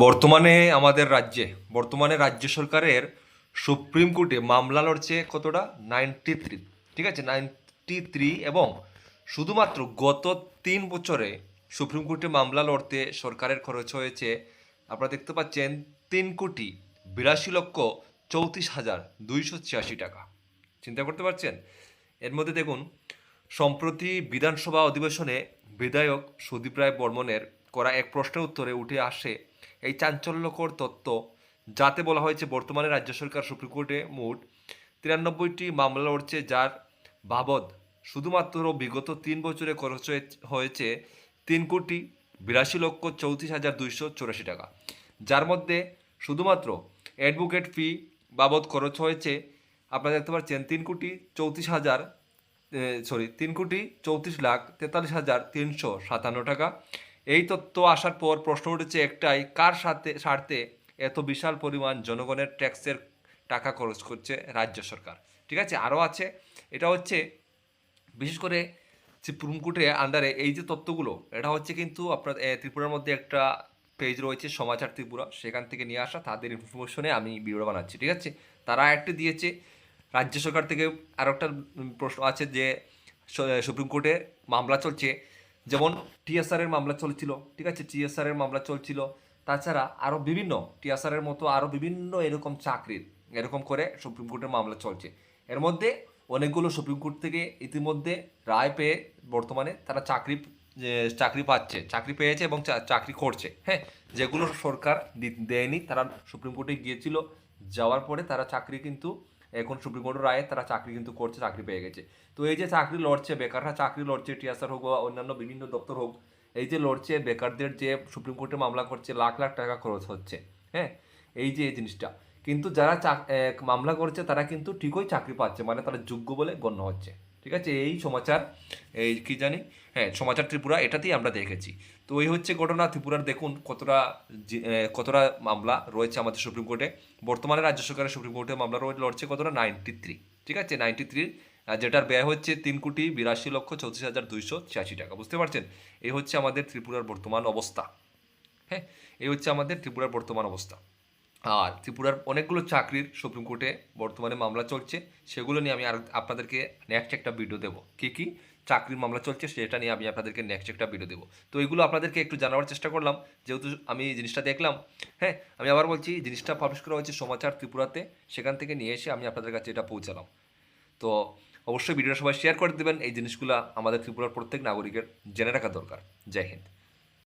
বর্তমানে আমাদের বর্তমানে রাজ্য সরকারের সুপ্রিম কোর্টে মামলা লড়ছে কতটা 93। ঠিক আছে, 93। এবং শুধুমাত্র গত 3 বছরে সুপ্রিম কোর্টে মামলা লড়তে সরকারের খরচ হয়েছে, আপনারা দেখতে পাচ্ছেন, 3,82,34,286 টাকা। চিন্তা করতে পারছেন? এর মধ্যে দেখুন, সম্প্রতি বিধানসভা অধিবেশনে বিধায়ক সুদীপ রায় বর্মনের করা এক প্রশ্নের উত্তরে উঠে আসে এই চাঞ্চল্যকর তথ্য, যাতে বলা হয়েছে বর্তমানে রাজ্য সরকার সুপ্রিম কোর্টে মোট 93টি মামলা লড়ছে, যার বাবদ শুধুমাত্র বিগত 3 বছরে খরচ হয়েছে 3,82,34,284 টাকা। যার মধ্যে শুধুমাত্র অ্যাডভোকেট ফি বাবদ খরচ হয়েছে, আপনারা দেখতে পাচ্ছেন, 3,34,43,43,357 টাকা। এই তথ্য আসার পর প্রশ্ন উঠেছে একটাই, কার স্বার্থে এত বিশাল পরিমাণ জনগণের ট্যাক্সের টাকা খরচ করছে রাজ্য সরকার? ঠিক আছে, আরও আছে। এটা হচ্ছে বিশেষ করে সুপ্রিম কোর্টের আন্ডারে এই যে তথ্যগুলো, এটা হচ্ছে কিন্তু আপনার ত্রিপুরার মধ্যে একটা পেজ রয়েছে সমাচার ত্রিপুরা, সেখান থেকে নিয়ে আসা, তাদের ইনফরমেশনে আমি ভিডিও বানাচ্ছি। ঠিক আছে, তারা একটা দিয়েছে। রাজ্য সরকার থেকে আরও একটা প্রশ্ন আছে যে সুপ্রিম কোর্টে মামলা চলছে, যেমন টিএসআরের মামলা চলছিল। ঠিক আছে, টিএসআরের মামলা চলছিল, তাছাড়া আরও বিভিন্ন টিএসআরের মতো আরও বিভিন্ন এরকম চাকরির এরকম করে সুপ্রিম কোর্টের মামলা চলছে। এর মধ্যে অনেকগুলো সুপ্রিম কোর্ট থেকে ইতিমধ্যে রায় পেয়ে বর্তমানে তারা চাকরি পাচ্ছে, চাকরি পেয়েছে এবং চাকরি করছে। হ্যাঁ, যেগুলো সরকার দেয়নি, তারা সুপ্রিম কোর্টে গিয়েছিল, যাওয়ার পরে তারা চাকরি কিন্তু এখন সুপ্রিম কোর্টের রায়ে তারা চাকরি কিন্তু করছে, চাকরি পেয়ে গেছে। তো এই যে চাকরি লড়ছে, বেকাররা চাকরি লড়ছে, টিএসআর হোক বা অন্যান্য বিভিন্ন দপ্তর হোক, এই যে লড়ছে, বেকারদের যে সুপ্রিম কোর্টে মামলা করছে, লাখ লাখ টাকা খরচ হচ্ছে। হ্যাঁ, এই যে এই জিনিসটা, কিন্তু যারা মামলা করছে তারা কিন্তু ঠিকই চাকরি পাচ্ছে, মানে তারা যোগ্য বলে গণ্য হচ্ছে। ঠিক আছে, এই সমাচার, এই কি জানি, হ্যাঁ, সমাচার ত্রিপুরা, এটাতেই আমরা দেখেছি। তো এই হচ্ছে ঘটনা ত্রিপুরার। দেখুন কতটা মামলা রয়েছে আমাদের সুপ্রিম কোর্টে। বর্তমানে রাজ্য সরকারের সুপ্রিম কোর্টে মামলা লড়ছে কতটা, 93। ঠিক আছে, 93, যেটার ব্যয় হচ্ছে 3,82,34,286 টাকা। বুঝতে পারছেন? এই হচ্ছে আমাদের ত্রিপুরার বর্তমান অবস্থা। হ্যাঁ, এই হচ্ছে আমাদের ত্রিপুরার বর্তমান অবস্থা। আর ত্রিপুরার অনেকগুলো চাকরির সুপ্রিম কোর্টে বর্তমানে মামলা চলছে, সেগুলো নিয়ে আমি আর আপনাদেরকে নেক্সট একটা ভিডিও দেবো। কী কী চাকরির মামলা চলছে সেটা নিয়ে আমি আপনাদেরকে নেক্সট একটা ভিডিও দেবো। তো এইগুলো আপনাদেরকে একটু জানাবার চেষ্টা করলাম, যেহেতু আমি এই জিনিসটা দেখলাম। হ্যাঁ, আমি আবার বলছি, জিনিসটা পাবলিশ করা হয়েছে সমাচার ত্রিপুরাতে, সেখান থেকে নিয়ে এসে আমি আপনাদের কাছে এটা পৌঁছালাম। তো অবশ্যই ভিডিওটা সবাই শেয়ার করে দেবেন। এই জিনিসগুলো আমাদের ত্রিপুরার প্রত্যেক নাগরিকের জেনে রাখা দরকার। জয় হিন্দ।